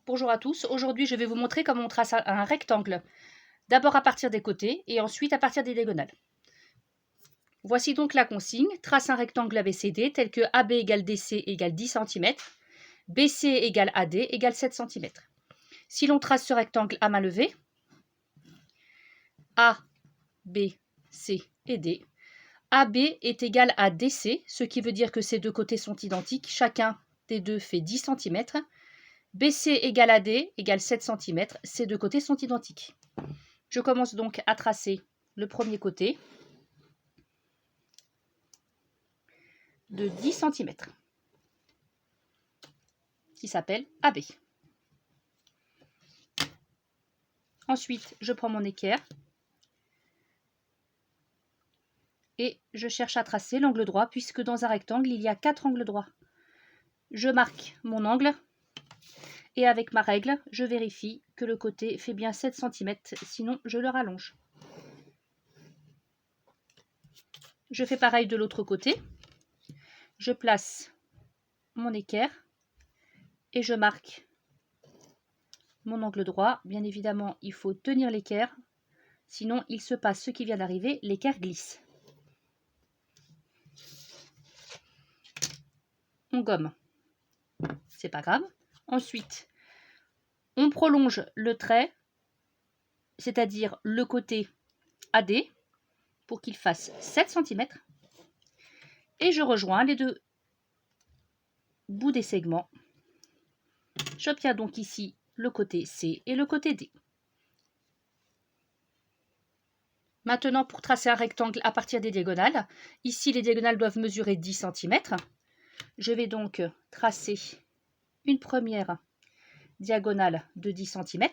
Bonjour à tous, aujourd'hui je vais vous montrer comment on trace un rectangle. D'abord à partir des côtés et ensuite à partir des diagonales. Voici donc la consigne, trace un rectangle ABCD tel que AB égale DC égale 10 cm, BC égale AD égale 7 cm. Si l'on trace ce rectangle à main levée, A, B, C et D, AB est égal à DC, ce qui veut dire que ces deux côtés sont identiques, chacun des deux fait 10 cm. BC égale AD égale 7 cm, ces deux côtés sont identiques. Je commence donc à tracer le premier côté de 10 cm qui s'appelle AB. Ensuite, je prends mon équerre et je cherche à tracer l'angle droit puisque dans un rectangle, il y a 4 angles droits. Je marque mon angle et avec ma règle, je vérifie que le côté fait bien 7 cm, sinon je le rallonge. Je fais pareil de l'autre côté. Je place mon équerre et je marque mon angle droit. Bien évidemment, il faut tenir l'équerre, sinon il se passe ce qui vient d'arriver, l'équerre glisse. On gomme, c'est pas grave. Ensuite, on prolonge le trait, c'est-à-dire le côté AD, pour qu'il fasse 7 cm. Et je rejoins les deux bouts des segments. J'obtiens donc ici le côté C et le côté D. Maintenant, pour tracer un rectangle à partir des diagonales, ici les diagonales doivent mesurer 10 cm. Je vais donc tracer une première diagonale de 10 cm.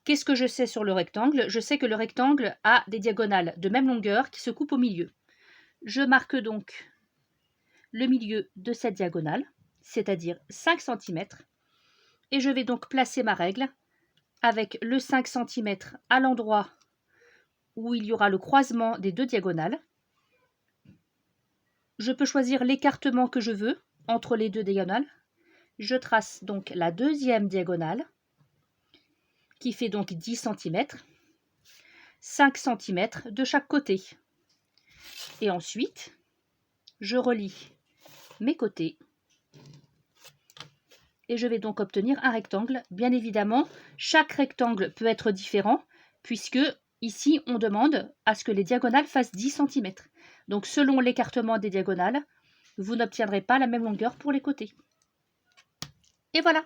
Qu'est-ce que je sais sur le rectangle? Je sais que le rectangle a des diagonales de même longueur qui se coupent au milieu. Je marque donc le milieu de cette diagonale, c'est-à-dire 5 cm. Et je vais donc placer ma règle avec le 5 cm à l'endroit où il y aura le croisement des deux diagonales. Je peux choisir l'écartement que je veux entre les deux diagonales. Je trace donc la deuxième diagonale qui fait donc 10 cm, 5 cm de chaque côté. Et ensuite, je relie mes côtés et je vais donc obtenir un rectangle. Bien évidemment, chaque rectangle peut être différent puisque ici, on demande à ce que les diagonales fassent 10 cm. Donc, selon l'écartement des diagonales, vous n'obtiendrez pas la même longueur pour les côtés. Et voilà!